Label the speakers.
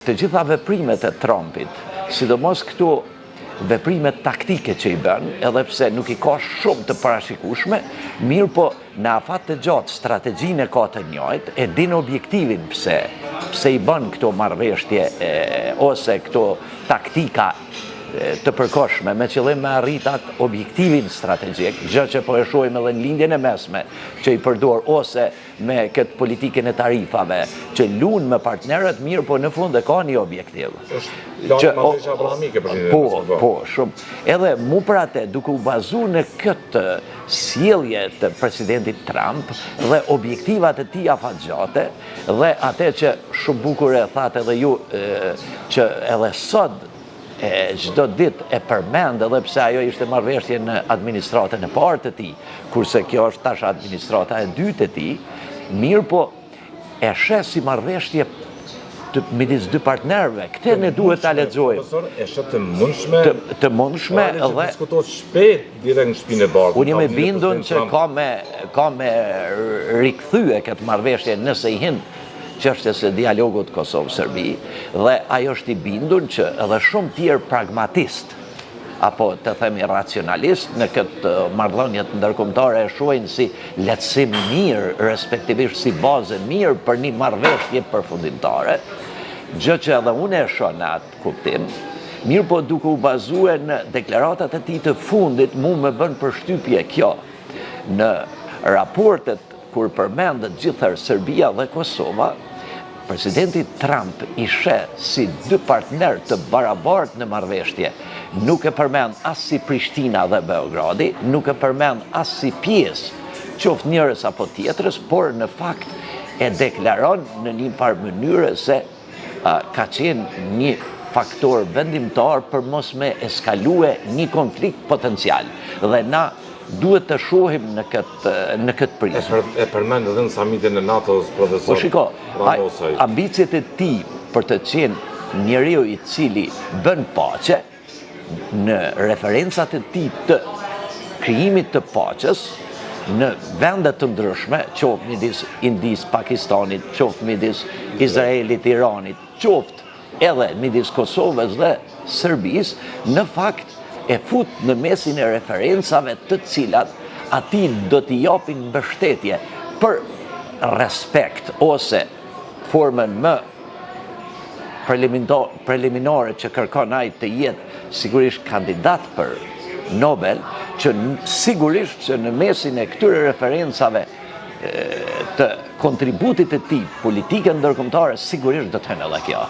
Speaker 1: Të gjitha veprimet e Trumpit, sidomos këtu veprimet taktike që i bën, edhe pse nuk i ka shumë të parashikueshme, mirë po në afat të gjatë strategjinë e ka të njëjtë, e din objektivin pse i bën këto marrëveshje ose këto taktika të përkohshme me qëllim me arrit atë objektivin strategjik, gjë që po e shohim edhe në lindjen e mesme që i përdor ose me këtë politikën e tarifave që lun me partnerët mirë, po në fund e ka një objektiv. Po, shumë. Edhe mu për atë, duke u bazu në këtë sjellje të presidentit Trump dhe objektivat e tij afatgjate dhe atë që shumë bukur e thatë edhe ju që edhe sot çdo ditë e përmend, edhe pse ajo ishte marrëveshje në administratën e parë të tij, kurse kjo është tash administrata e dytë e tij, mirë po e sheh si marrëveshje midis dy partnerëve. Këtë ne duhet ta lexojmë.
Speaker 2: Profesor, e sheh të mundshme.
Speaker 1: Të mundshme dhe
Speaker 2: diskutohet shpejt direkt në shtëpinë e Bardhut.
Speaker 1: Unë jam i bindur që ka me rikthye këtë marrëveshje nëse i hin çështjes së dialogut Kosovë-Serbi, dhe ajo është i bindur që edhe shumë tjerë pragmatist apo të themi racionalist në këtë marrëdhënie ndërkombëtare e shohin si lehtësim mirë, respektivisht si bazë mirë për një marrëveshje përfundimtare, gjë që edhe unë e shoh në atë kuptim, mirë po duke u bazuar në deklaratat e tij të fundit, mu më bën përshtypje kjo në raportet kur përmendet gjithëherë Serbia dhe Kosova. Presidenti Trump i sheh si dy partner të barabartë në marrëveshje. Nuk e përmend as si Prishtina dhe Beogradi, nuk e përmend as si pjesë, qoftë njërës apo tjetrës, por në fakt e deklaron në një farë mënyrë se ka qenë një faktor vendimtar për mos me eskalue një konflikt potencial. Dhe na duhet të shohim në këtë prizmë.
Speaker 2: E përmend edhe në samitin e NATO-s, profesor.
Speaker 1: Po shiko, ambicjet e tij për të qenë njeriu i cili bën paqe, në referencat e tij të krijimit të paqes në vende të ndryshme, qoftë midis Indis, Pakistanit, qoftë midis Izraelit, Iranit, qoftë edhe midis Kosovës dhe Serbisë, në fakt e fut në mesin e referencave të cilat ati do t'i japin mbështetje për respekt ose formën më preliminare që kërkon ai të jetë sigurisht kandidat për Nobel, që sigurisht që në mesin e këtyre referencave të kontributit të tij politike ndërkombëtare sigurisht do të hënë edhe kjo.